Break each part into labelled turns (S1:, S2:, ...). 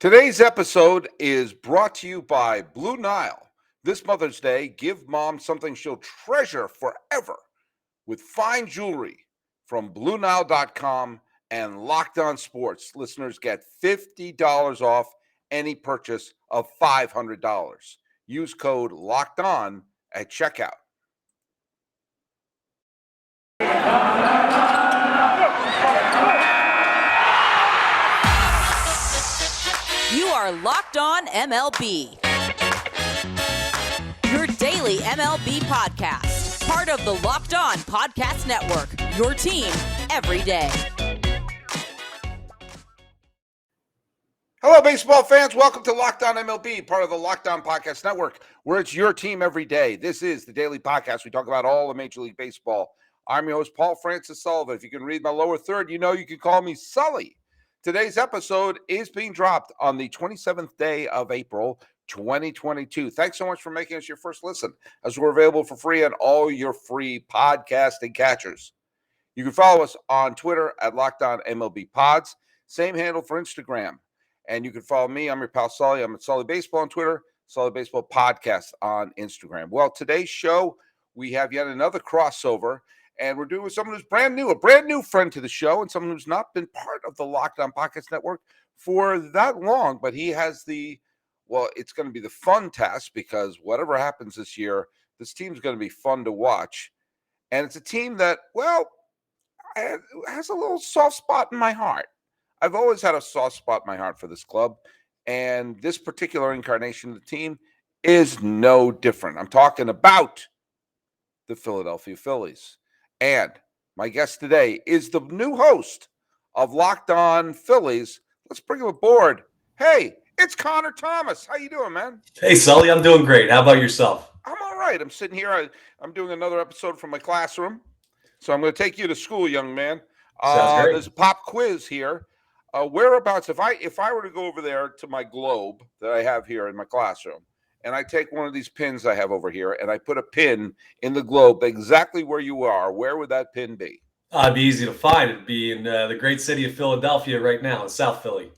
S1: Today's episode is brought to you by Blue Nile. This Mother's Day, give mom something she'll treasure forever with fine jewelry from BlueNile.com and Locked On Sports. Listeners get $50 off any purchase of $500. Use code Locked On at checkout.
S2: You are Locked On MLB, your daily MLB podcast, part of the Locked On Podcast Network, your team every day.
S1: Hello, baseball fans. Welcome to Locked On MLB, part of the Locked On Podcast Network, where it's your team every day. This is the daily podcast. We talk about all of Major League Baseball. I'm your host, Paul Francis Sullivan. If you can read my lower third, you know you can call me Sully. Today's episode is being dropped on the 27th day of April, 2022. Thanks so much for making us your first listen, as we're available for free on all your free podcasting catchers. You can follow us on Twitter at Locked On MLB Pods. Same handle for Instagram. And you can follow me. I'm your pal Sully. I'm at Sully Baseball on Twitter, Sully Baseball Podcast on Instagram. Well, today's show, we have yet another crossover. And we're doing with someone who's brand new friend to the show, and someone who's not been part of the Locked On Podcast Network for that long. But he has it's going to be the fun task, because whatever happens this year, this team's going to be fun to watch. And it's a team that, has a little soft spot in my heart. I've always had a soft spot in my heart for this club. And this particular incarnation of the team is no different. I'm talking about the Philadelphia Phillies. And my guest today is the new host of Locked On Phillies. Let's bring him aboard. Hey, it's Connor Thomas. How you doing, man?
S3: Hey, Sully, I'm doing great. How about yourself?
S1: I'm all right. I'm sitting here. I'm doing another episode from my classroom. So I'm going to take you to school, young man.
S3: Sounds great.
S1: There's a pop quiz here. Whereabouts, if I were to go over there to my globe that I have here in my classroom, and I take one of these pins I have over here, and I put a pin in the globe exactly where you are, where would that pin be?
S3: It'd be easy to find. It'd be in the great city of Philadelphia right now, in South Philly.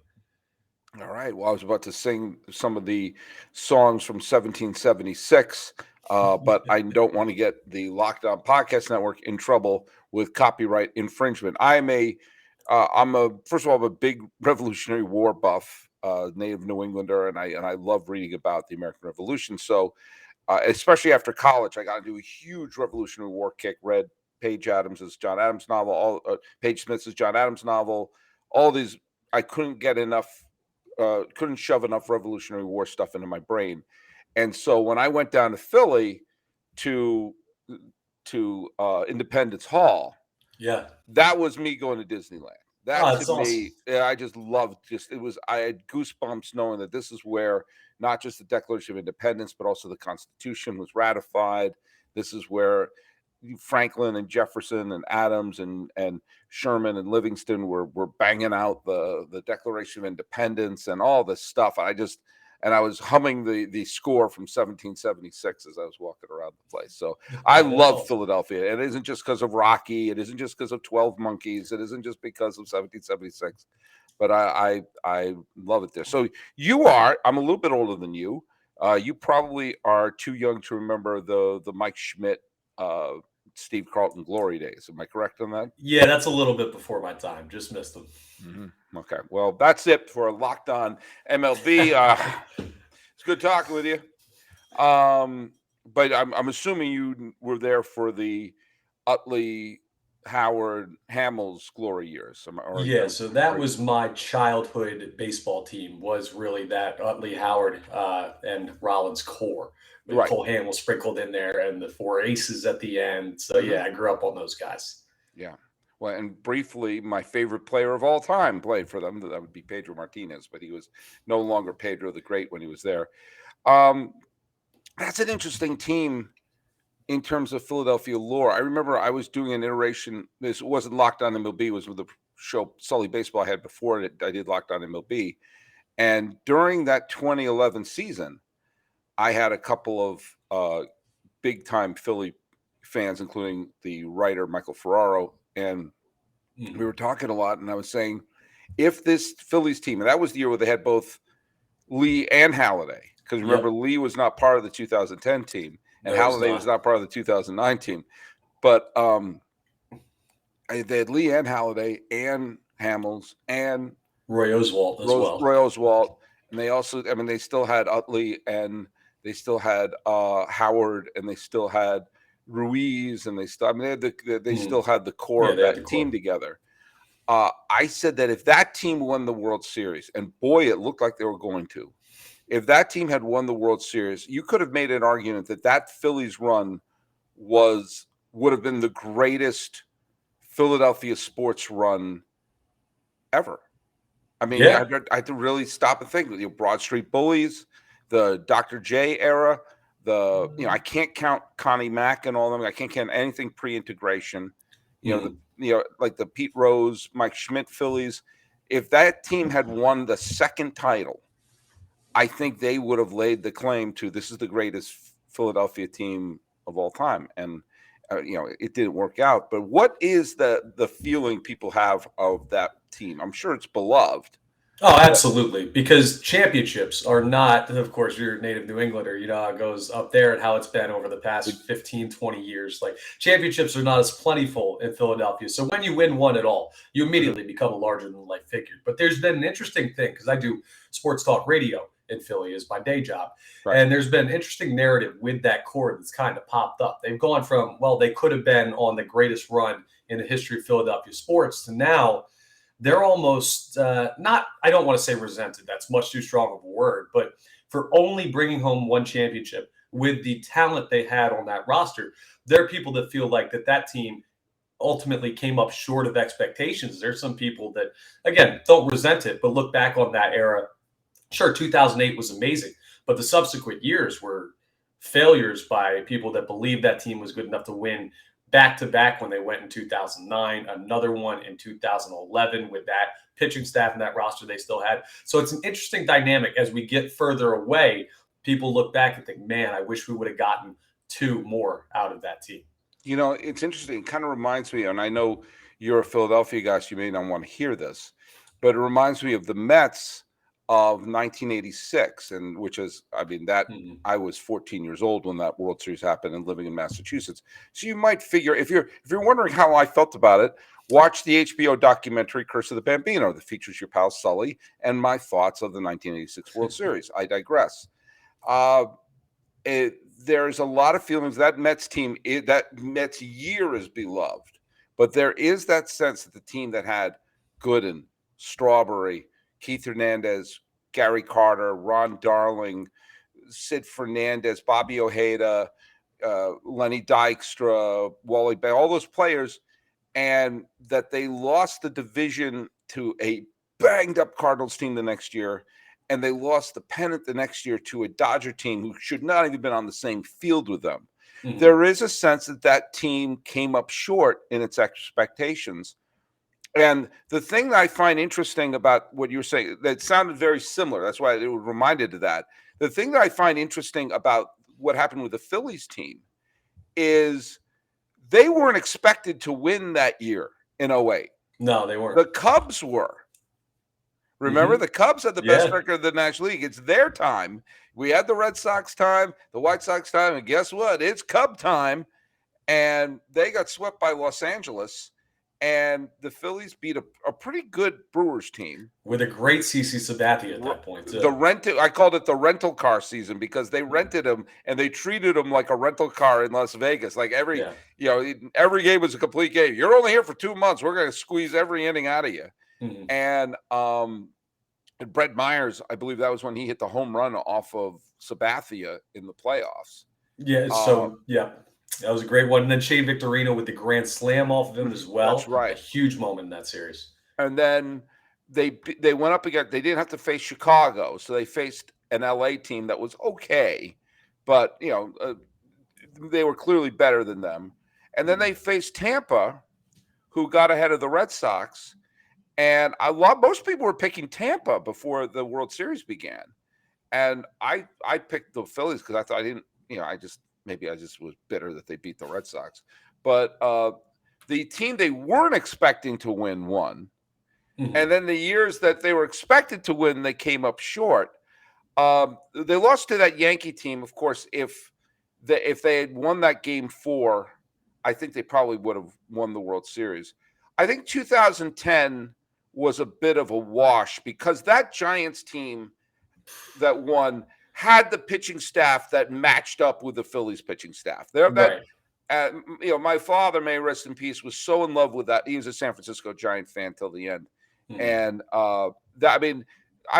S1: All right. Well, I was about to sing some of the songs from 1776, but I don't want to get the Locked On Podcast Network in trouble with copyright infringement. First of all, I'm a big Revolutionary War buff. Native New Englander, and I love reading about the American Revolution. So, especially after college, I got into a huge Revolutionary War kick. Read Page Adams' John Adams novel, Page Smith's John Adams novel. All these, I couldn't get enough, couldn't shove enough Revolutionary War stuff into my brain. And so when I went down to Philly to Independence Hall, that was me going to Disneyland. That to me, I just loved. I had goosebumps knowing that this is where not just the Declaration of Independence, but also the Constitution was ratified. This is where Franklin and Jefferson and Adams and Sherman and Livingston were banging out the Declaration of Independence and all this stuff. And I was humming the score from 1776 as I was walking around the place. So I love Philadelphia. It isn't just because of Rocky. It isn't just because of 12 Monkeys. It isn't just because of 1776. But I love it there. So I'm a little bit older than you. You probably are too young to remember the Mike Schmidt, Steve Carlton glory days. Am I correct on that?
S3: Yeah, that's a little bit before my time. Just missed them.
S1: Mm-hmm. Okay. Well, that's it for Locked On MLB. It's good talking with you. But I'm assuming you were there for the Utley, Howard, Hamels glory years.
S3: So that was my childhood baseball team, was really that Utley, Howard, and Rollins core. Right. Cole Hamels sprinkled in there and the four aces at the end. So, yeah, I grew up on those guys.
S1: Yeah. Well, and briefly, my favorite player of all time played for them. That would be Pedro Martinez, but he was no longer Pedro the Great when he was there. That's an interesting team in terms of Philadelphia lore. I remember I was doing an iteration. This wasn't Locked On MLB. It was with the show Sully Baseball I had before it. I did Locked On MLB. And during that 2011 season, I had a couple of big-time Philly fans, including the writer Michael Ferraro, and we were talking a lot, and I was saying, if this Phillies team, and that was the year where they had both Lee and Halladay. Because remember, Lee was not part of the 2010 team, and Halladay was not part of the 2009 team. But they had Lee and Halladay and Hamels and
S3: Roy Oswalt as well.
S1: Roy Oswalt. And they also, they still had Utley, and they still had Howard, and they still had Ruiz, and they still, they still had the core of that team together. I said that if that team won the World Series, and boy, it looked like they were going to, if that team had won the World Series, you could have made an argument that Phillies run would have been the greatest Philadelphia sports run ever. I had to really stop and think. Broad Street Bullies, the Dr. J era, I can't count Connie Mack and all of them. I can't count anything pre-integration. Like the Pete Rose, Mike Schmidt Phillies. If that team had won the second title, I think they would have laid the claim to this is the greatest Philadelphia team of all time. And it didn't work out. But what is the feeling people have of that team? I'm sure it's beloved.
S3: Oh, absolutely. Because championships are not, of course, you're a native New Englander, how it goes up there and how it's been over the past 15, 20 years. Like, championships are not as plentiful in Philadelphia. So when you win one at all, you immediately become a larger than life figure. But there's been an interesting thing, because I do sports talk radio in Philly is my day job. Right. And there's been an interesting narrative with that core that's kind of popped up. They've gone from, they could have been on the greatest run in the history of Philadelphia sports to now they're almost not, I don't want to say resented. That's much too strong of a word, but for only bringing home one championship with the talent they had on that roster, there are people that feel like that team ultimately came up short of expectations. There's some people that, again, don't resent it, but look back on that era. Sure, 2008 was amazing, but the subsequent years were failures by people that believed that team was good enough to win back-to-back when they went in 2009, another one in 2011 with that pitching staff and that roster they still had. So it's an interesting dynamic. As we get further away, people look back and think, man, I wish we would have gotten two more out of that team.
S1: It's interesting. It kind of reminds me, and I know you're a Philadelphia guy, so you may not want to hear this, but it reminds me of the Mets of 1986, and which is, I was 14 years old when that World Series happened and living in Massachusetts. So you might figure, if you're wondering how I felt about it, watch the HBO documentary Curse of the Bambino that features your pal Sully and my thoughts of the 1986 World Series. I digress. There's a lot of feelings. That Mets team, that Mets year is beloved, but there is that sense that the team that had Gooden, Strawberry, Keith Hernandez, Gary Carter, Ron Darling, Sid Fernandez, Bobby Ojeda, Lenny Dykstra, Wally Bay, all those players, and that they lost the division to a banged-up Cardinals team the next year, and they lost the pennant the next year to a Dodger team who should not have been on the same field with them. Mm-hmm. There is a sense that team came up short in its expectations. And the thing that I find interesting about what you're saying, that sounded very similar. That's why it reminded of that. The thing that I find interesting about what happened with the Phillies team is they weren't expected to win that year in 08.
S3: No, they weren't.
S1: The Cubs were. Remember, the Cubs had the best record of the National League. It's their time. We had the Red Sox time, the White Sox time, and guess what? It's Cub time. And they got swept by Los Angeles. And the Phillies beat a pretty good Brewers team
S3: with a great CC Sabathia at that point too.
S1: I called it the rental car season because they rented him and they treated him like a rental car in Las Vegas. Like every game was a complete game. You're only here for 2 months. We're going to squeeze every inning out of you. Mm-hmm. And Brett Myers, I believe that was when he hit the home run off of Sabathia in the playoffs.
S3: Yeah. That was a great one. And then Shane Victorino with the grand slam off of him as well.
S1: That's right.
S3: A huge moment in that series.
S1: And then they went up again. They didn't have to face Chicago, so they faced an LA team that was okay, but they were clearly better than them. And then they faced Tampa, who got ahead of the Red Sox. And most people were picking Tampa before the World Series began, and I picked the Phillies because I thought Maybe I just was bitter that they beat the Red Sox. But the team they weren't expecting to win won. Mm-hmm. And then the years that they were expected to win, they came up short. They lost to that Yankee team. Of course, if they had won that game 4, I think they probably would have won the World Series. I think 2010 was a bit of a wash because that Giants team that won had the pitching staff that matched up with the Phillies pitching staff.
S3: Right.
S1: My father, may rest in peace, was so in love with that. He was a San Francisco Giant fan till the end, and I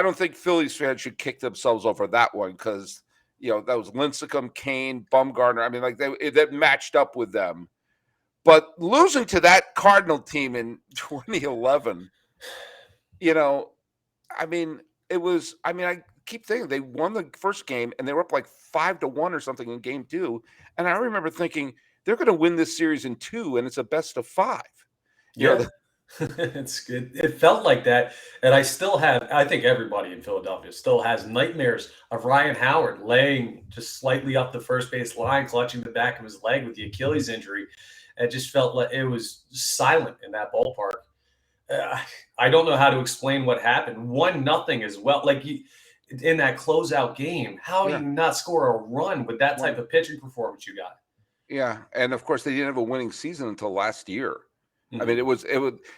S1: don't think Phillies fans should kick themselves over that one because that was Lincecum, Kane, Bumgarner. I mean, like that matched up with them. But losing to that Cardinal team in 2011, it was. I keep thinking they won the first game and they were up like 5-1 or something in game 2, and I remember thinking they're going to win this series in 2, and it's a best of 5.
S3: It's good. It felt like that. And I think everybody in Philadelphia still has nightmares of Ryan Howard laying just slightly up the first base line, clutching the back of his leg with the Achilles injury. It just felt like it was silent in that ballpark. I don't know how to explain what happened. 1-0 as well. Like in that closeout game, how do you not score a run with that type of pitching performance you got?
S1: Yeah. And of course they didn't have a winning season until last year. I mean,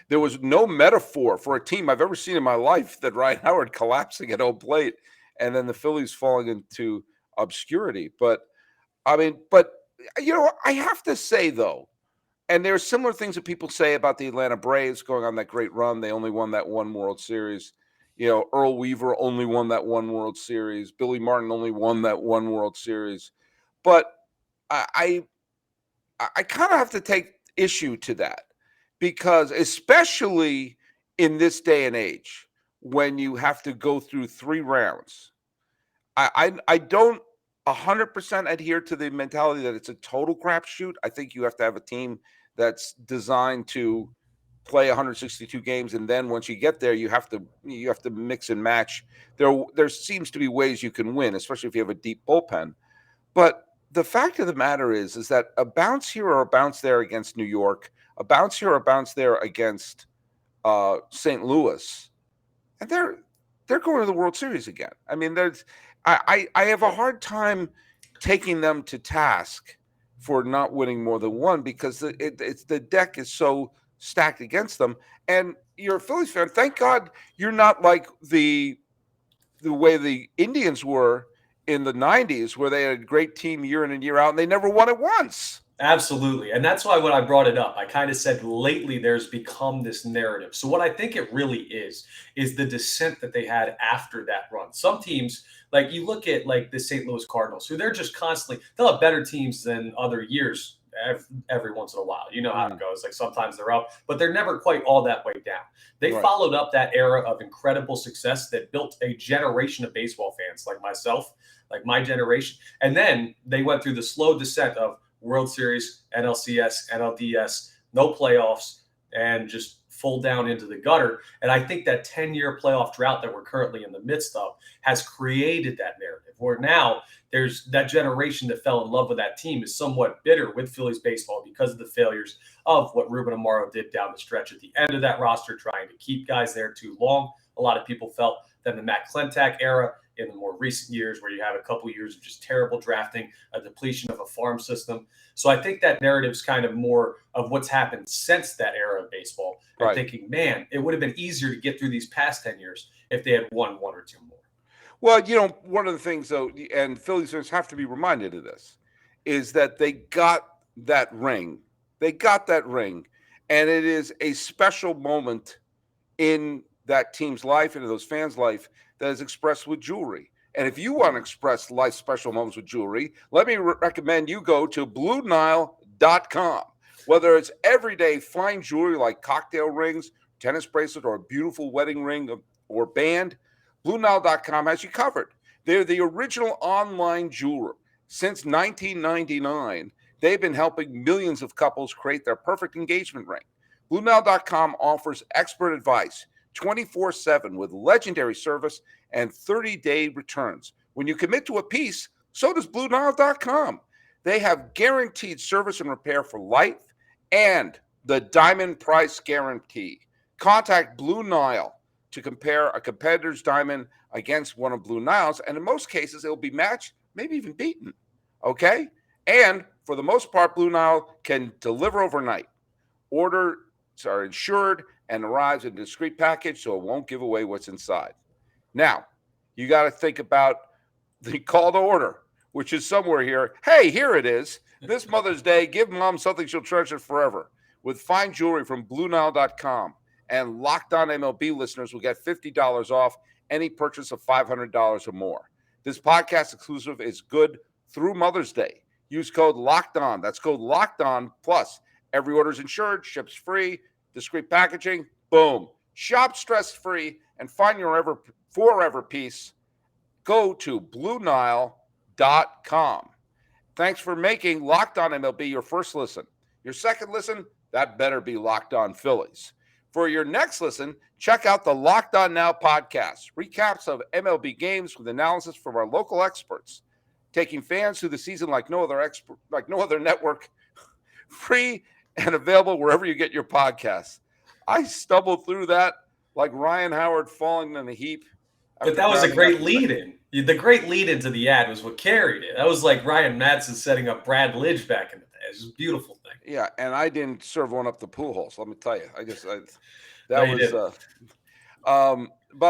S1: there was no metaphor for a team I've ever seen in my life that Ryan Howard collapsing at home plate and then the Phillies falling into obscurity. But I have to say though, and there are similar things that people say about the Atlanta Braves going on that great run. They only won that one World Series. Earl Weaver only won that one World Series. Billy Martin only won that one World Series. But I kind of have to take issue to that. Because especially in this day and age, when you have to go through 3 rounds, I don't 100% adhere to the mentality that it's a total crapshoot. I think you have to have a team that's designed to play 162 games, and then once you get there, you have to mix and match. There seems to be ways you can win, especially if you have a deep bullpen. But the fact of the matter is that a bounce here or a bounce there against New York, a bounce here or a bounce there against St. Louis, and they're going to the World Series again. I mean, I have a hard time taking them to task for not winning more than one because the deck is so stacked against them. And you're a Phillies fan. Thank God you're not like the way the Indians were in the 90s, where they had a great team year in and year out, and they never won it once.
S3: Absolutely. And that's why when I brought it up, I kind of said lately there's become this narrative. So what I think it really is the descent that they had after that run. Some teams, like you look at like the St. Louis Cardinals, who they're just constantly, they'll have better teams than other years every once in a while. You know how it goes. Like sometimes they're up, but they're never quite all that way down. They followed up that era of incredible success that built a generation of baseball fans like myself, like my generation. And then they went through the slow descent of World Series, NLCS, NLDS, no playoffs, and just full down into the gutter. And I think that 10-year playoff drought that we're currently in the midst of has created that narrative where now there's that generation that fell in love with that team is somewhat bitter with Phillies baseball because of the failures of what Ruben Amaro did down the stretch at the end of that roster, trying to keep guys there too long. A lot of people felt that the Matt Klentak era in the more recent years where you have a couple years of just terrible drafting, a depletion of a farm system. So I think that narrative is kind of more of what's happened since that era of baseball. I'm thinking, man, it would have been easier to get through these past 10 years if they had won 1 or 2 more.
S1: Well, one of the things, though, and Phillies fans have to be reminded of this, is that they got that ring. They got that ring, and it is a special moment in that team's life and in those fans' life that is expressed with jewelry. And if you want to express life special moments with jewelry, let me recommend you go to BlueNile.com. Whether it's everyday fine jewelry like cocktail rings, tennis bracelet, or a beautiful wedding ring or band, BlueNile.com has you covered. They're the original online jeweler. Since 1999, they've been helping millions of couples create their perfect engagement ring. BlueNile.com offers expert advice 24/7 with legendary service and 30-day returns. When you commit to a piece, so does BlueNile.com. They have guaranteed service and repair for life and the diamond price guarantee. Contact Blue Nile to compare a competitor's diamond against one of Blue Nile's. And in most cases, it'll be matched, maybe even beaten. Okay? And for the most part, Blue Nile can deliver overnight. Orders are insured and arrives in a discreet package, so it won't give away what's inside. Now, you got to think about the call to order, which is somewhere here. Hey, here it is. This Mother's Day, give mom something she'll treasure forever with fine jewelry from BlueNile.com. And Locked On MLB listeners will get $50 off any purchase of $500 or more. This podcast exclusive is good through Mother's Day. Use code Locked On. That's code Locked On. Plus, every order is insured, ships free, discreet packaging. Boom. Shop stress-free and find your forever peace. Go to BlueNile.com. Thanks for making Locked On MLB your first listen. Your second listen, that better be Locked On Phillies. For your next listen, check out the Locked On Now podcast. Recaps of MLB games with analysis from our local experts, taking fans through the season like no other network. Free and available wherever you get your podcasts. I stumbled through that like Ryan Howard falling in a heap.
S3: But that was a great lead-in. The great lead-in to the ad was what carried it. That was like Ryan Madsen setting up Brad Lidge back in the day. It was a beautiful thing.
S1: Yeah, and I didn't serve one up the pool holes. Let me tell you, by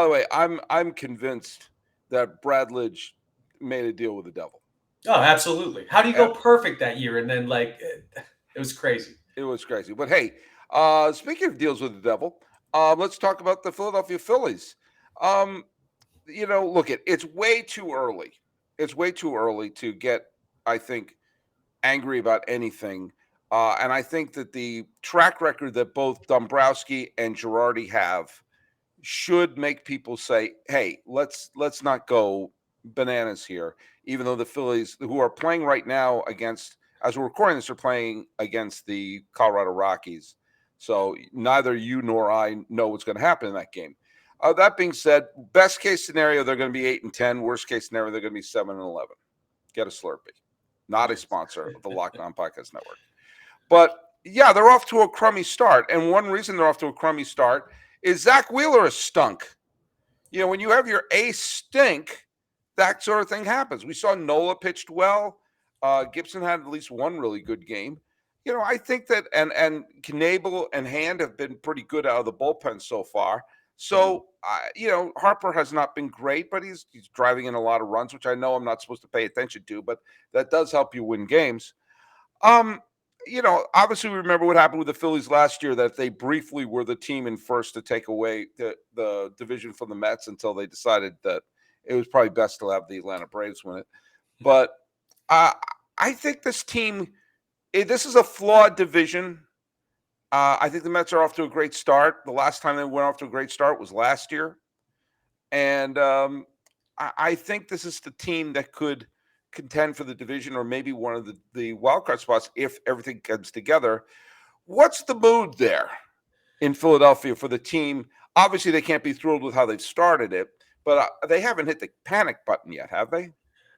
S1: the way, I'm convinced that Brad Lidge made a deal with the devil.
S3: Oh, absolutely. How do you go perfect that year? And then it was crazy.
S1: It was crazy. But hey, speaking of deals with the devil, let's talk about the Philadelphia Phillies. Look, it's way too early. It's way too early to get, I think, angry about anything. And I think that the track record that both Dombrowski and Girardi have should make people say, hey, let's not go bananas here, even though the Phillies, who are playing right now against, as we're recording this, are playing against the Colorado Rockies. So neither you nor I know what's going to happen in that game. That being said, best case scenario, they're going to be 8-10. Worst case scenario, they're going to be 7-11. Get a Slurpee. Not a sponsor of the Locked On Podcast Network. But yeah, they're off to a crummy start. And one reason they're off to a crummy start is Zack Wheeler has stunk. When you have your ace stink, that sort of thing happens. We saw Nola pitched well. Gibson had at least one really good game. I think that and Knebel and Hand have been pretty good out of the bullpen so far. So, Harper has not been great, but he's driving in a lot of runs, which I know I'm not supposed to pay attention to, but that does help you win games. Obviously we remember what happened with the Phillies last year, that they briefly were the team in first to take away the division from the Mets until they decided that it was probably best to have the Atlanta Braves win it. But I think this team, this is a flawed division. I think the Mets are off to a great start. The last time they went off to a great start was last year. And I think this is the team that could contend for the division or maybe one of the wild card spots if everything comes together. What's the mood there in Philadelphia for the team? Obviously, they can't be thrilled with how they've started it, but they haven't hit the panic button yet, have they?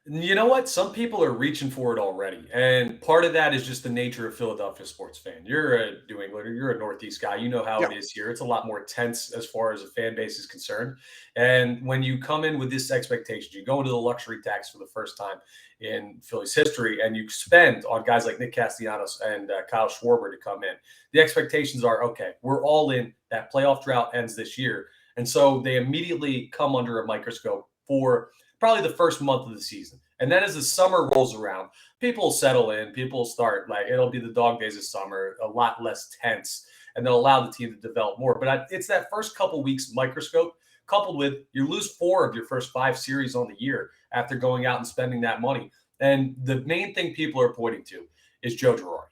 S3: You know what? Some people are reaching for it already. And part of that is just the nature of Philadelphia sports fan. You're a New Englander. You're a Northeast guy. You know how it is here. It's a lot more tense as far as a fan base is concerned. And when you come in with this expectation, you go into the luxury tax for the first time in Phillies history, and you spend on guys like Nick Castellanos and Kyle Schwarber to come in. The expectations are, okay, we're all in. That playoff drought ends this year. And so they immediately come under a microscope for probably the first month of the season. And then as the summer rolls around, people settle in, people start, it'll be the dog days of summer, a lot less tense, and they'll allow the team to develop more. But it's that first couple weeks microscope coupled with you lose 4 of your first 5 series on the year after going out and spending that money. And the main thing people are pointing to is Joe Girardi.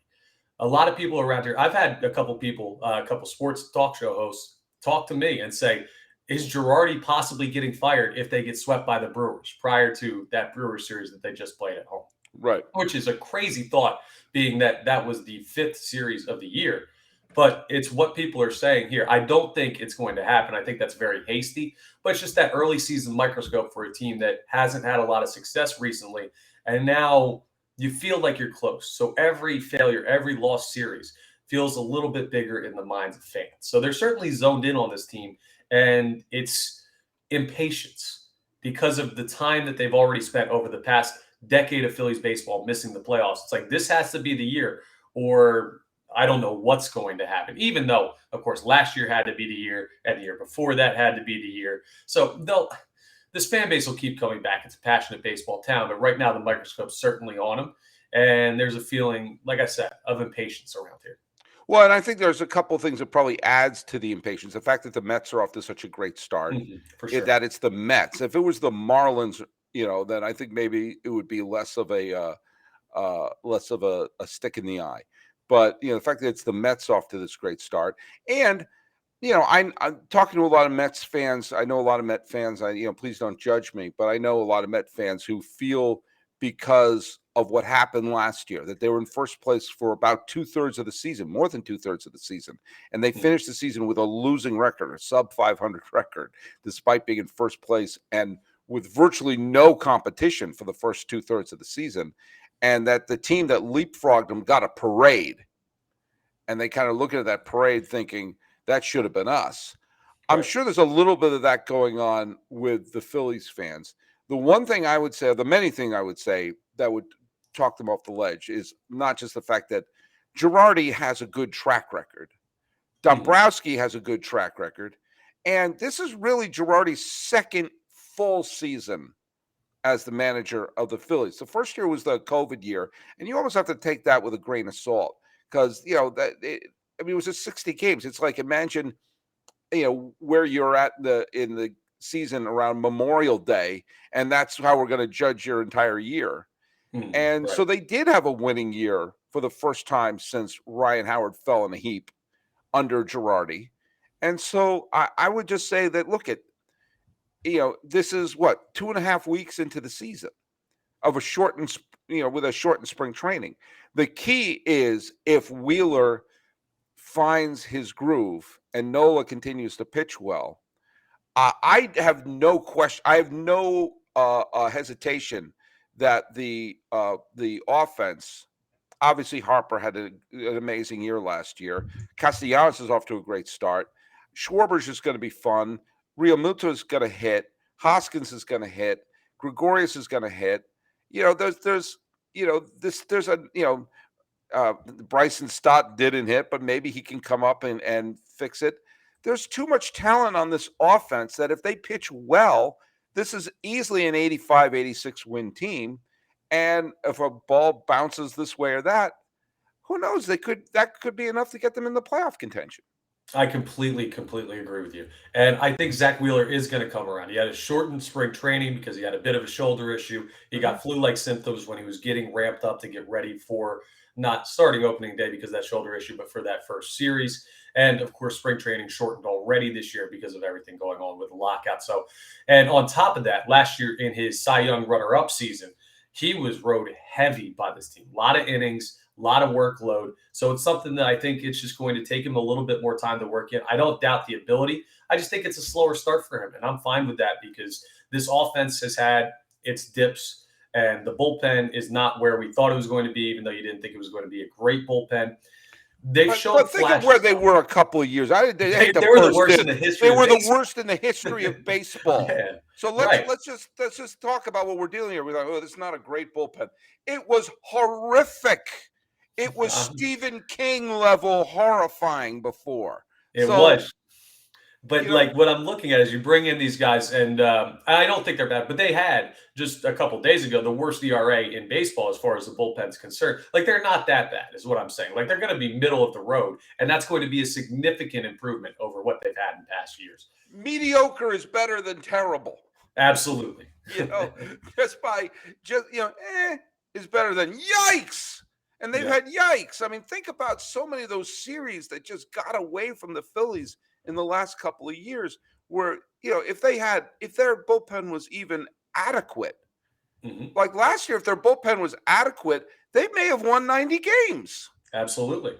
S3: A lot of people around here, I've had a couple people, a couple sports talk show hosts talk to me and say, is Girardi possibly getting fired if they get swept by the Brewers prior to that Brewers series that they just played at home?
S1: Right.
S3: Which is a crazy thought, being that was the 5th series of the year. But it's what people are saying here. I don't think it's going to happen. I think that's very hasty. But it's just that early season microscope for a team that hasn't had a lot of success recently. And now you feel like you're close. So every failure, every lost series feels a little bit bigger in the minds of fans. So they're certainly zoned in on this team. And it's impatience because of the time that they've already spent over the past decade of Phillies baseball missing the playoffs. It's like, this has to be the year, or I don't know what's going to happen. Even though, of course, last year had to be the year, and the year before that had to be the year. So this fan base will keep coming back. It's a passionate baseball town, but right now the microscope's certainly on them. And there's a feeling, like I said, of impatience around here.
S1: Well, and I think there's a couple of things that probably adds to the impatience. The fact that the Mets are off to such a great start,
S3: For sure.
S1: that it's the Mets. If it was the Marlins, then I think maybe it would be less of a stick in the eye. But the fact that it's the Mets off to this great start, and I'm talking to a lot of Mets fans. I know a lot of Met fans. Please don't judge me, but I know a lot of Met fans who feel, because of what happened last year, that they were in first place for about 2/3 of the season, more than 2/3 of the season, and they finished the season with a losing record, a sub 500 record, despite being in first place and with virtually no competition for the first 2/3 of the season, and that the team that leapfrogged them got a parade, and they kind of look at that parade thinking that should have been us. I'm sure there's a little bit of that going on with the Phillies fans. The one thing I would say, or the many things I would say that would talk them off the ledge, is not just the fact that Girardi has a good track record. Dombrowski has a good track record. And this is really Girardi's second full season as the manager of the Phillies. The first year was the COVID year, and you almost have to take that with a grain of salt because, it was just 60 games. It's like, imagine, where you're at in the season around Memorial Day, and that's how we're going to judge your entire year. And so they did have a winning year for the first time since Ryan Howard fell in a heap under Girardi. And so I would just say that, look at, this is what, 2.5 weeks into the season of a shortened, with a shortened spring training. The key is, if Wheeler finds his groove and Nola continues to pitch well, I have no question. I have no hesitation that the offense. Obviously, Harper had an amazing year last year. Castellanos is off to a great start. Schwarber's just going to be fun. Realmuto is going to hit. Hoskins is going to hit. Gregorius is going to hit. Bryson Stott didn't hit, but maybe he can come up and fix it. There's too much talent on this offense that if they pitch well, this is easily an 85, 86 win team. And if a ball bounces this way or that, who knows? That could be enough to get them in the playoff contention.
S3: I completely agree with you. And I think Zack Wheeler is going to come around. He had a shortened spring training because he had a bit of a shoulder issue. He got flu-like symptoms when he was getting ramped up to get ready for not starting opening day because of that shoulder issue, but for that first series. And of course, spring training shortened already this year because of everything going on with the lockout. So, and on top of that, last year in his Cy Young runner-up season, he was rode heavy by this team. A lot of innings, a lot of workload. So it's something that I think it's just going to take him a little bit more time to work in. I don't doubt the ability. I just think it's a slower start for him. And I'm fine with that because this offense has had its dips and the bullpen is not where we thought it was going to be, even though you didn't think it was going to be a great bullpen. They've shown
S1: but think of where they were a couple of years.
S3: They were the worst in the history.
S1: They were the worst in the history of baseball.
S3: Man.
S1: So let's just talk about what we're dealing here. We're like, oh, this is not a great bullpen. It was horrific. It was Stephen King level horrifying before.
S3: It was. But what I'm looking at is you bring in these guys, and I don't think they're bad, but they had just a couple days ago the worst ERA in baseball as far as the bullpen's concerned. They're not that bad, is what I'm saying. They're going to be middle of the road, and that's going to be a significant improvement over what they've had in past years.
S1: Mediocre is better than terrible.
S3: Absolutely.
S1: Is better than yikes. And they've had yikes. I mean, think about so many of those series that just got away from the Phillies in the last couple of years where, if their bullpen was even adequate, like last year, if their bullpen was adequate, they may have won 90 games.
S3: Absolutely.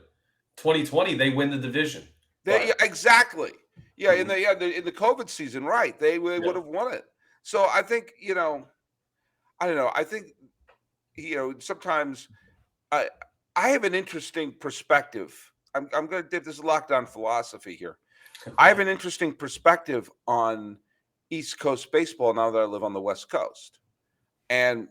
S3: 2020, they win the division.
S1: Exactly. Yeah. In the COVID season, right. They would have won it. So I think, I don't know. I think, sometimes I have an interesting perspective. I'm going to dip this lockdown philosophy here. I have an interesting perspective on East Coast baseball now that I live on the West Coast. And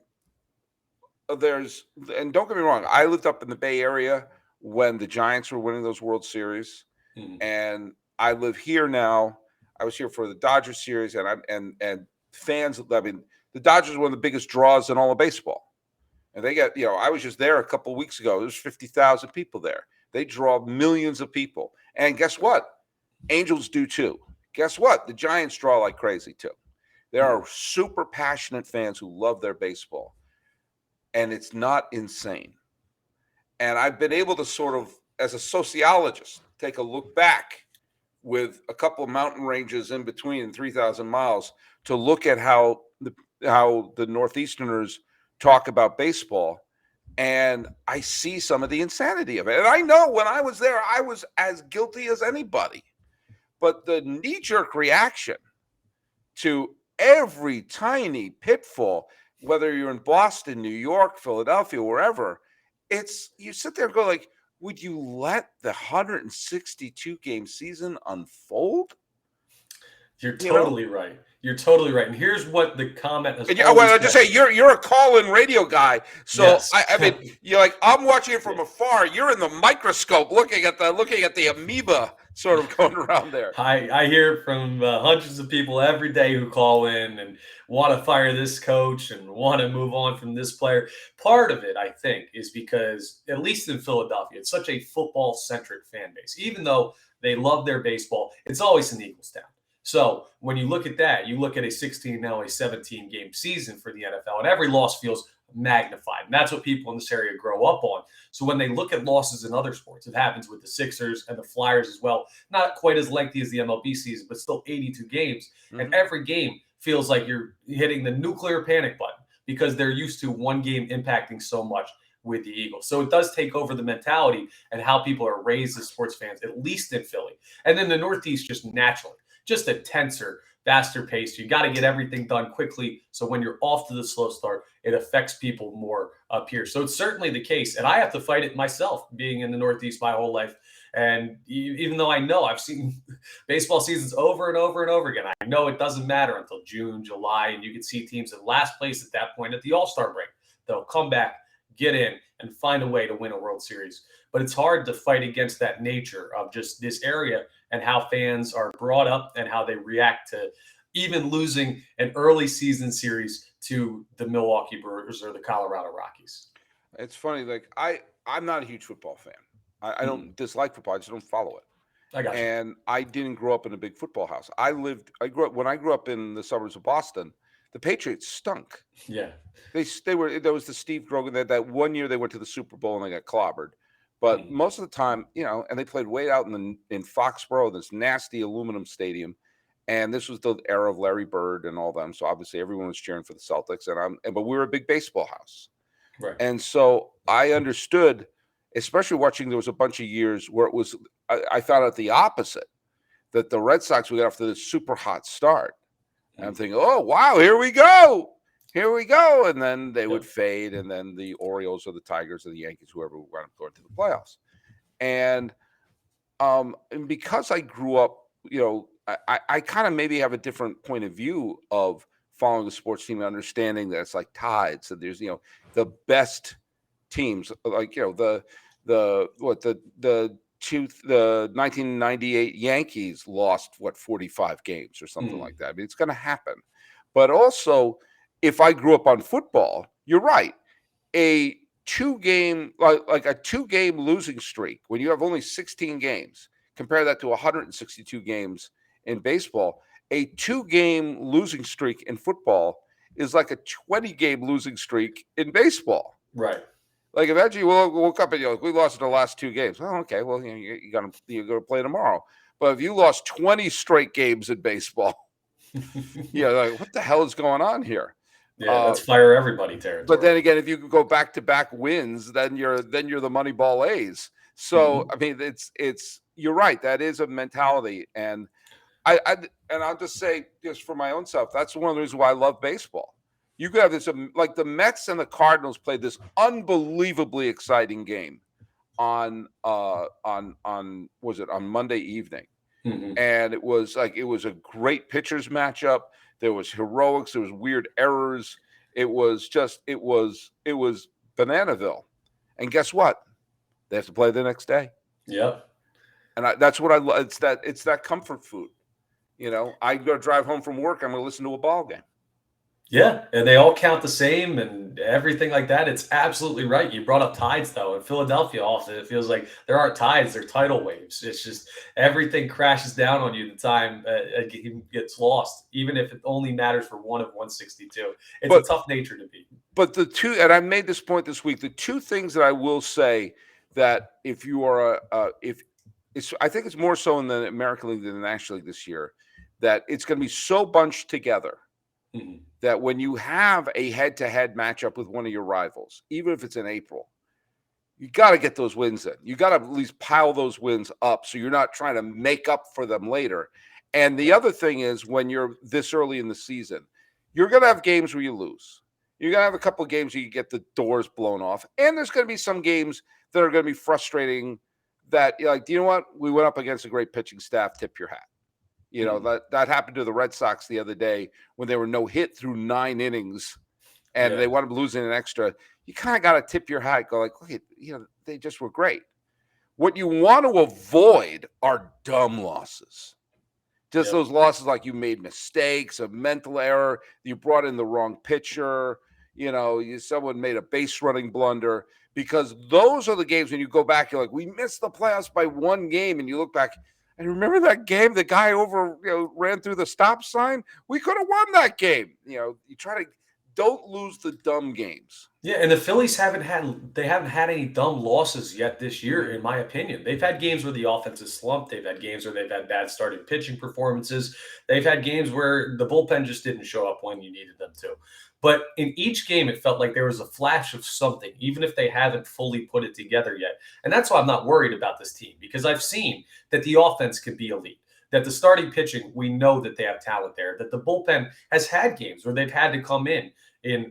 S1: and don't get me wrong, I lived up in the Bay Area when the Giants were winning those World Series. And I live here now. I was here for the Dodgers series, and fans. I mean, the Dodgers were one of the biggest draws in all of baseball, and they got. I was just there a couple of weeks ago. There's 50,000 people there. They draw millions of people, and guess what? Angels do too. Guess what? The Giants draw like crazy too. There are super passionate fans who love their baseball, and it's not insane. And I've been able to sort of, as a sociologist, take a look back with a couple of mountain ranges in between 3,000 miles to look at how the Northeasterners talk about baseball. And I see some of the insanity of it. And I know when I was there, I was as guilty as anybody. But the knee-jerk reaction to every tiny pitfall, whether you're in Boston, New York, Philadelphia, wherever, you sit there and go like, would you let the 162 game season unfold?
S3: You're totally right. You're totally right. And here's what the comment has.
S1: Well, I just say you're a call-in radio guy, so yes. I mean, you're like, I'm watching it from afar. You're in the microscope, looking at the amoeba sort of going around there.
S3: I hear from hundreds of people every day who call in and want to fire this coach and want to move on from this player. Part of it, I think, is because, at least in Philadelphia, it's such a football-centric fan base. Even though they love their baseball, it's always an Eagles town. So when you look at that, you look at a 16, now a 17-game season for the NFL, and every loss feels magnified. And that's what people in this area grow up on. So when they look at losses in other sports, it happens with the Sixers and the Flyers as well. Not quite as lengthy as the MLB season, but still 82 games. Mm-hmm. And every game feels like you're hitting the nuclear panic button because they're used to one game impacting so much with the Eagles. So it does take over the mentality and how people are raised as sports fans, at least in Philly. And then the Northeast just naturally. Just a tenser, faster pace. You got to get everything done quickly. So when you're off to the slow start, it affects people more up here. So it's certainly the case. And I have to fight it myself, being in the Northeast my whole life. And even though I know I've seen baseball seasons over and over and over again, I know it doesn't matter until June, July, and you can see teams in last place at that point at the All-Star break. They'll come back, get in, and find a way to win a World Series. But it's hard to fight against that nature of just this area and how fans are brought up and how they react to even losing an early season series to the Milwaukee Brewers or the Colorado Rockies.
S1: It's funny. Like I'm not a huge football fan. I don't dislike football. I just don't follow it.
S3: I got you.
S1: And I didn't grow up in a big football house. When I grew up in the suburbs of Boston, the Patriots stunk.
S3: Yeah.
S1: There was the Steve Grogan that one year they went to the Super Bowl and they got clobbered. But most of the time, and they played way out in Foxborough, this nasty aluminum stadium. And this was the era of Larry Bird and all them. So obviously everyone was cheering for the Celtics. But we were a big baseball house.
S3: Right.
S1: And so I understood, especially watching, there was a bunch of years where it was, I found out the opposite, that the Red Sox would get off to this super hot start. And I'm thinking, oh, wow, here we go. And then they would fade, and then the Orioles or the Tigers or the Yankees, whoever would wind up going to the playoffs. And because I grew up, I kind of maybe have a different point of view of following a sports team and understanding that it's like tides. And there's, the best teams, like, the 1998 Yankees lost 45 games or something like that. I mean, it's going to happen. But also, if I grew up on football, you're right. A two-game losing streak, when you have only 16 games, compare that to 162 games in baseball. A 2-game losing streak in football is like a 20-game losing streak in baseball.
S3: Right.
S1: Like, imagine you woke up and we lost the last 2 games. Oh, okay. Well, you're going to play tomorrow. But if you lost 20 straight games in baseball, like, what the hell is going on here?
S3: Yeah, that's fire everybody territory.
S1: But then again, if you can go back-to-back wins, then you're the Moneyball A's. So I mean, it's you're right. That is a mentality, and I'll just say, just for my own self, that's one of the reasons why I love baseball. You could have this, like the Mets and the Cardinals played this unbelievably exciting game on Monday evening, And it was a great pitchers matchup. There was heroics. There was weird errors. It was Bananaville. And guess what? They have to play the next day.
S3: Yep.
S1: And that's what I love. It's that comfort food. I go drive home from work. I'm going to listen to a ball game.
S3: Yeah, and they all count the same and everything like that. It's absolutely right. You brought up tides, though. In Philadelphia, often it feels like there aren't tides, they're tidal waves. It's just everything crashes down on you the time a game gets lost, even if it only matters for one of 162. It's a tough nature to be.
S1: But and I made this point this week, the two things that I will say that if you are I think it's more so in the American League than the National League this year, that it's going to be so bunched together that when you have a head-to-head matchup with one of your rivals, even if it's in April, you got to get those wins in. You got to at least pile those wins up so you're not trying to make up for them later. And the other thing is, when you're this early in the season, you're going to have games where you lose. You're going to have a couple of games where you get the doors blown off. And there's going to be some games that are going to be frustrating that you're like, you know what? We went up against a great pitching staff. Tip your hat. That happened to the Red Sox the other day when they were no hit through 9 innings and they wound up losing an extra. You kind of got to tip your hat, go like, look, they just were great. What you want to avoid are dumb losses. Just those losses like you made mistakes, a mental error, you brought in the wrong pitcher, someone made a base running blunder, because those are the games when you go back, you're like, we missed the playoffs by 1 game, and you look back, and remember that game, the guy ran through the stop sign? We could have won that game. You try to don't lose the dumb games.
S3: Yeah, and the Phillies haven't had any dumb losses yet this year, in my opinion. They've had games where the offense is slumped. They've had games where they've had bad starting pitching performances. They've had games where the bullpen just didn't show up when you needed them to. But in each game, it felt like there was a flash of something, even if they haven't fully put it together yet. And that's why I'm not worried about this team, because I've seen that the offense can be elite, that the starting pitching, we know that they have talent there, that the bullpen has had games where they've had to come in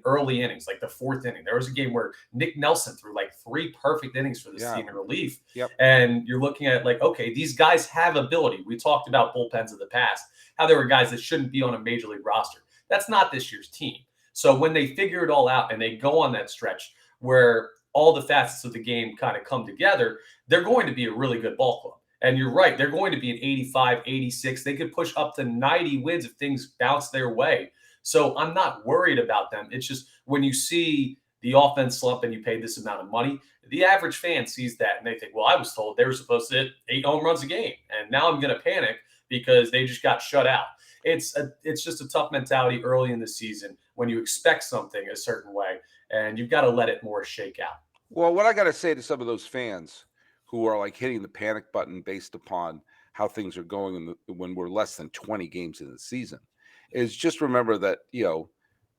S3: early innings, like the 4th inning. There was a game where Nick Nelson threw like 3 perfect innings for this team in relief.
S1: Yep.
S3: And you're looking at like, okay, these guys have ability. We talked about bullpens in the past, how there were guys that shouldn't be on a major league roster. That's not this year's team. So when they figure it all out and they go on that stretch where all the facets of the game kind of come together, they're going to be a really good ball club. And you're right, they're going to be an 85, 86. They could push up to 90 wins if things bounce their way. So I'm not worried about them. It's just when you see the offense slump and you pay this amount of money, the average fan sees that and they think, well, I was told they were supposed to hit 8 home runs a game, and now I'm going to panic because they just got shut out. It's just a tough mentality early in the season when you expect something a certain way, and you've got to let it more shake out.
S1: Well, what I got to say to some of those fans who are like hitting the panic button based upon how things are going when we're less than 20 games in the season is just remember that,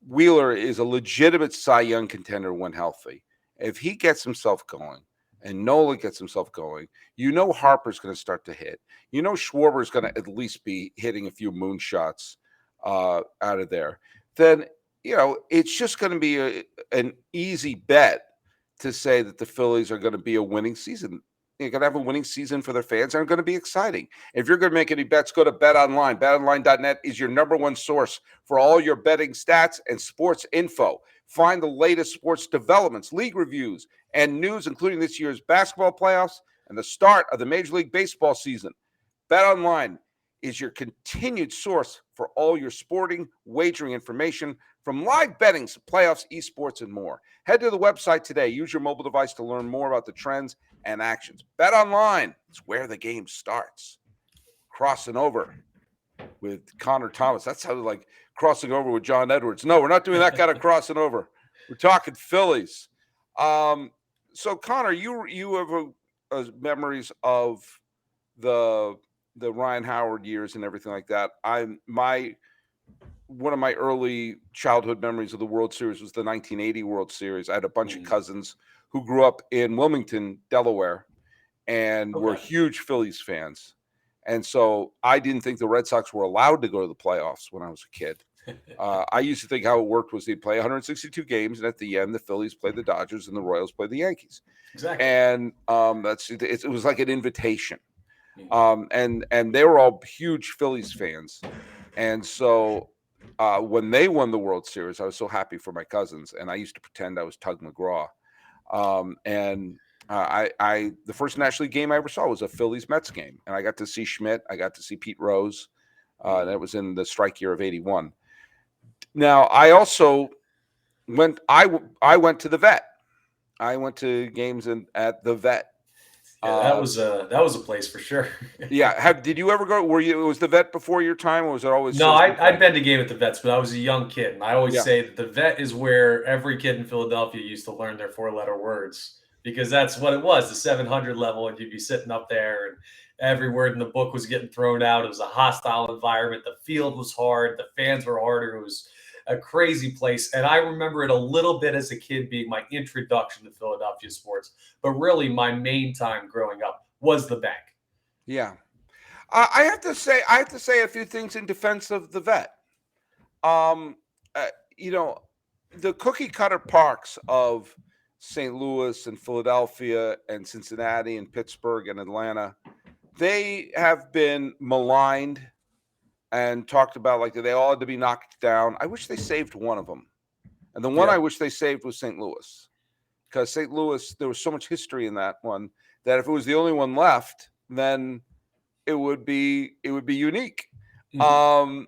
S1: Wheeler is a legitimate Cy Young contender when healthy. If he gets himself going and Nola gets himself going, Harper's going to start to hit. Schwarber's going to at least be hitting a few moonshots out of there. Then, it's just going to be an easy bet to say that the Phillies are going to be a winning season. They're going to have a winning season for their fans and are going to be exciting. If you're going to make any bets, go to BetOnline. BetOnline.net is your #1 source for all your betting stats and sports info. Find the latest sports developments, league reviews, and news, including this year's basketball playoffs and the start of the Major League Baseball season. BetOnline is your continued source for all your sporting wagering information, from live betting to playoffs, esports, and more. Head to the website today. Use your mobile device to learn more about the trends and actions. BetOnline is where the game starts. Crossing over with Connor Thomas. That sounded like crossing over with John Edwards. No, we're not doing that kind of crossing over. We're talking Phillies. So, Connor, you have memories of the Ryan Howard years and everything like that. One of my early childhood memories of the World Series was the 1980 World Series. I had a bunch of cousins who grew up in Wilmington, Delaware, and were huge Phillies fans. And so I didn't think the Red Sox were allowed to go to the playoffs when I was a kid. I used to think how it worked was they'd play 162 games, and at the end, the Phillies played the Dodgers and the Royals played the Yankees.
S3: Exactly.
S1: And it was like an invitation. And they were all huge Phillies fans. And so when they won the World Series, I was so happy for my cousins, and I used to pretend I was Tug McGraw. The first National League game I ever saw was a Phillies Mets game, and I got to see Schmidt, I got to see Pete Rose, and it was in the strike year of '81. Now I also went. I went to the Vet. I went to games at the Vet.
S3: Yeah, that was a place for sure.
S1: Yeah. Did you ever go? Was the Vet before your time, or was it always?
S3: No, I'd been to game at the Vets, but I was a young kid, and I always say that the Vet is where every kid in Philadelphia used to learn their 4-letter words, because that's what it was, the 700 level, and you'd be sitting up there, and every word in the book was getting thrown out. It was a hostile environment. The field was hard. The fans were harder. It was a crazy place. And I remember it a little bit as a kid being my introduction to Philadelphia sports. But really, my main time growing up was the bank.
S1: Yeah. I have to say a few things in defense of the Vet. The cookie cutter parks of St. Louis and Philadelphia and Cincinnati and Pittsburgh and Atlanta, they have been maligned and talked about like they all had to be knocked down. I wish they saved one of them. And the one I wish they saved was St. Louis, because St. Louis, there was so much history in that one that if it was the only one left, then it would be unique. And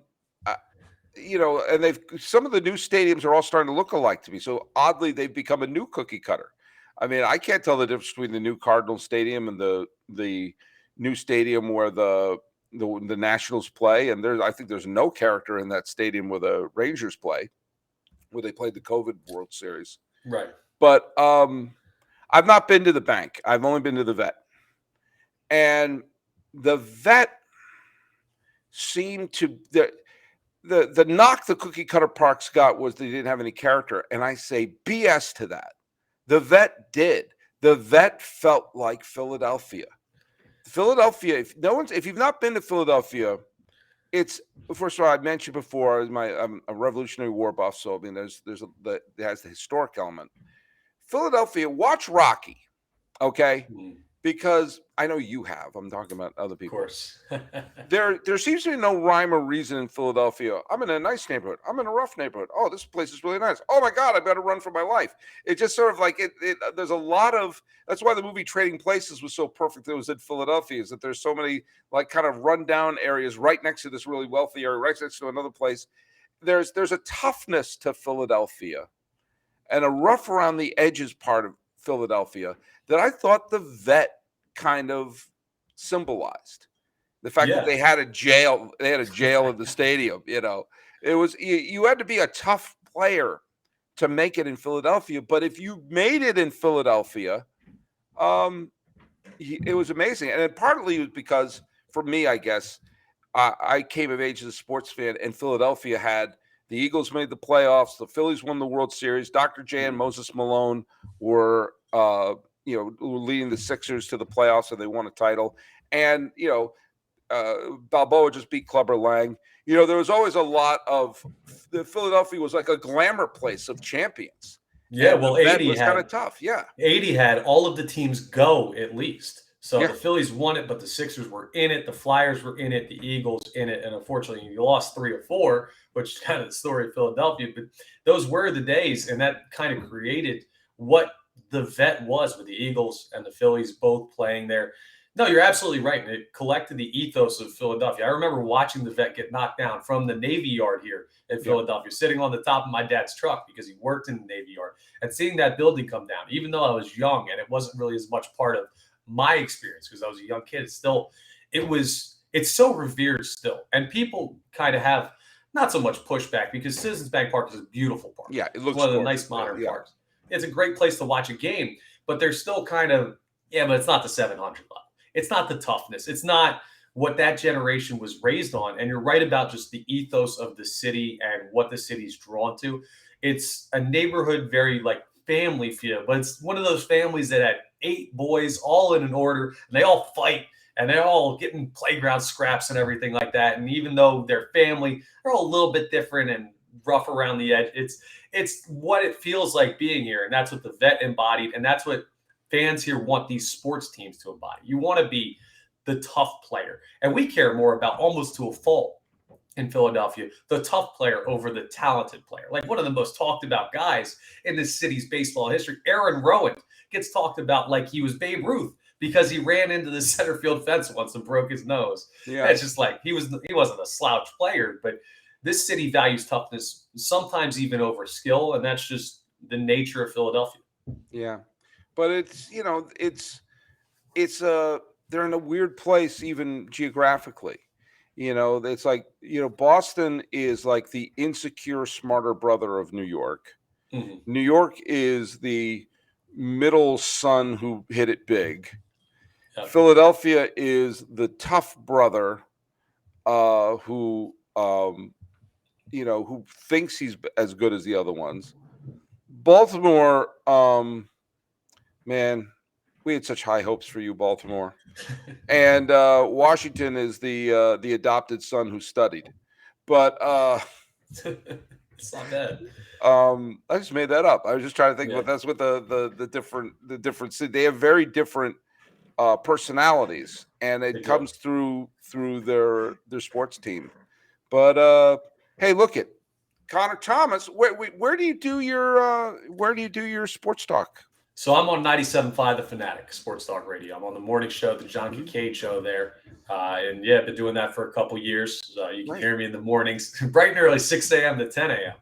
S1: some of the new stadiums are all starting to look alike to me. So oddly, they've become a new cookie cutter. I mean, I can't tell the difference between the new Cardinal Stadium and the new stadium where the Nationals play. And I think there's no character in that stadium where the Rangers play, where they played the COVID World Series.
S3: Right.
S1: But I've not been to the bank. I've only been to the Vet. And the Vet seemed to the knock the cookie cutter parks got was they didn't have any character. And I say BS to that. The Vet did. The Vet felt like Philadelphia. Philadelphia, if you've not been to Philadelphia, it's, first of all, I mentioned before, I'm a Revolutionary War buff, so I mean it has the historic element. Philadelphia, watch Rocky, okay? Because I know you have. I'm talking about other people.
S3: Of course.
S1: There seems to be no rhyme or reason in Philadelphia. I'm in a nice neighborhood. I'm in a rough neighborhood. Oh, this place is really nice. Oh my God, I better run for my life. It just sort of like there's a lot of, that's why the movie Trading Places was so perfect. It was in Philadelphia, is that there's so many like kind of rundown areas right next to this really wealthy area, right next to another place. There's a toughness to Philadelphia and a rough around the edges part of Philadelphia that I thought the Vet kind of symbolized. The fact that they had a jail in the stadium, it was, you had to be a tough player to make it in Philadelphia. But if you made it in Philadelphia, it was amazing. And it partly was because, for me, I guess, I came of age as a sports fan, and Philadelphia had the Eagles made the playoffs. The Phillies won the World Series. Dr. J and Moses Malone were, leading the Sixers to the playoffs, and they won a title. And, Balboa just beat Clubber Lang. There was always a lot of Philadelphia was like a glamour place of champions.
S3: Yeah, well, 80
S1: was kind of tough. Yeah,
S3: 80 had all of the teams go at least. So the Phillies won it, but the Sixers were in it. The Flyers were in it. The Eagles in it. And unfortunately, you lost 3 or 4, which is kind of the story of Philadelphia. But those were the days, and that kind of created what the Vet was, with the Eagles and the Phillies both playing there. No, you're absolutely right. And it collected the ethos of Philadelphia. I remember watching the Vet get knocked down from the Navy Yard here in Philadelphia, sitting on the top of my dad's truck because he worked in the Navy Yard, and seeing that building come down, even though I was young and it wasn't really as much part of my experience because I was a young kid. It's so revered still. And people kind of have not so much pushback because Citizens Bank Park is a beautiful park.
S1: Yeah, it looks
S3: one of the nice modern parks. It's a great place to watch a game, but they're still kind of, but it's not the 700 level. It's not the toughness. It's not what that generation was raised on. And you're right about just the ethos of the city and what the city's drawn to. It's a neighborhood, very like family feel, but it's one of those families that had 8 boys all in an order, and they all fight, and they're all getting playground scraps and everything like that. And even though they're family, they're all a little bit different and rough around the edge. It's what it feels like being here. And that's what the Vet embodied. And that's what fans here want these sports teams to embody. You want to be the tough player. And we care more about, almost to a fault in Philadelphia, the tough player over the talented player. Like one of the most talked about guys in this city's baseball history, Aaron Rowan, gets talked about like he was Babe Ruth because he ran into the center field fence once and broke his nose. Yeah. It's just like he wasn't a slouch player, but this city values toughness sometimes even over skill, and that's just the nature of Philadelphia.
S1: Yeah. But it's, they're in a weird place even geographically. It's like, Boston is like the insecure, smarter brother of New York. Mm-hmm. New York is the middle son who hit it big. Yep. Philadelphia is the tough brother who thinks he's as good as the other ones. Baltimore, man, we had such high hopes for you, Baltimore. And Washington is the adopted son who studied. But
S3: it's not bad.
S1: I just made that up. I was just trying to think about that's what the different city. They have very different personalities, and it comes through their sports team. But hey, look at Connor Thomas. Where do you do your sports talk?
S3: So I'm on 97.5 The Fanatic, Sports Talk Radio. I'm on the morning show, the John Kincaid show there. And yeah, I've been doing that for a couple years. So you can hear me in the mornings, bright and early, 6 a.m. to 10 a.m.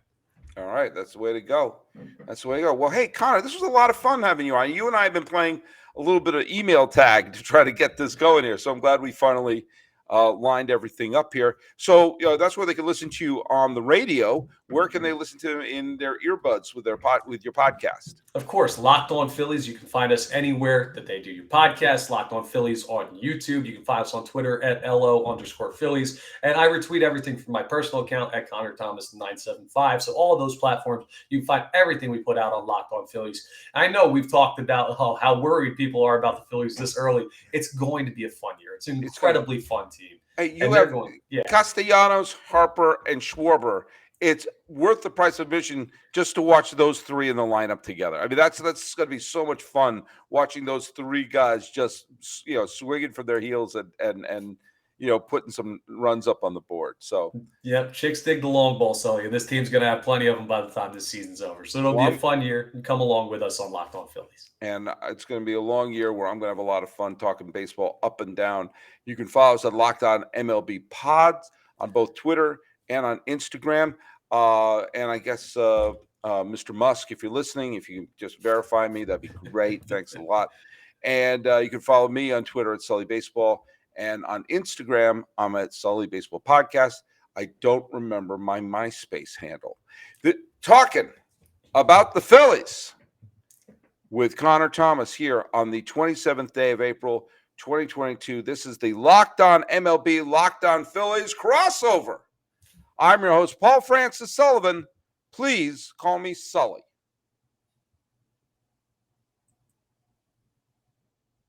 S1: All right. That's the way to go. Well, hey, Connor, this was a lot of fun having you on. You and I have been playing a little bit of email tag to try to get this going here. So I'm glad we finally lined everything up here. So that's where they can listen to you on the radio. Where can they listen to in their earbuds with your podcast?
S3: Of course, Locked On Phillies. You can find us anywhere that they do your podcast. Locked On Phillies on YouTube. You can find us on Twitter at LO_Phillies. And I retweet everything from my personal account at Connor Thomas 975. So all of those platforms, you can find everything we put out on Locked On Phillies. I know we've talked about how worried people are about the Phillies this early. It's going to be a fun year. It's an incredibly fun team.
S1: Hey, you have Castellanos, Harper, and Schwarber. It's worth the price of admission just to watch those three in the lineup together. I mean, that's going to be so much fun watching those three guys just swinging for their heels and putting some runs up on the board. So
S3: chicks dig the long ball, Sully, and this team's going to have plenty of them by the time this season's over. So it'll be a fun year. Come along with us on Locked On Phillies.
S1: And it's going to be a long year where I'm going to have a lot of fun talking baseball up and down. You can follow us at Locked On MLB Pods on both Twitter and on Instagram. And I guess Mr. Musk, if you're listening, if you can just verify me, that'd be great. Thanks a lot. And you can follow me on Twitter at Sully Baseball. And on Instagram, I'm at Sully Baseball Podcast. I don't remember my MySpace handle. Talking about the Phillies with Connor Thomas here on the 27th day of April, 2022. This is the Locked On MLB, Locked On Phillies crossover. I'm your host, Paul Francis Sullivan. Please call me Sully.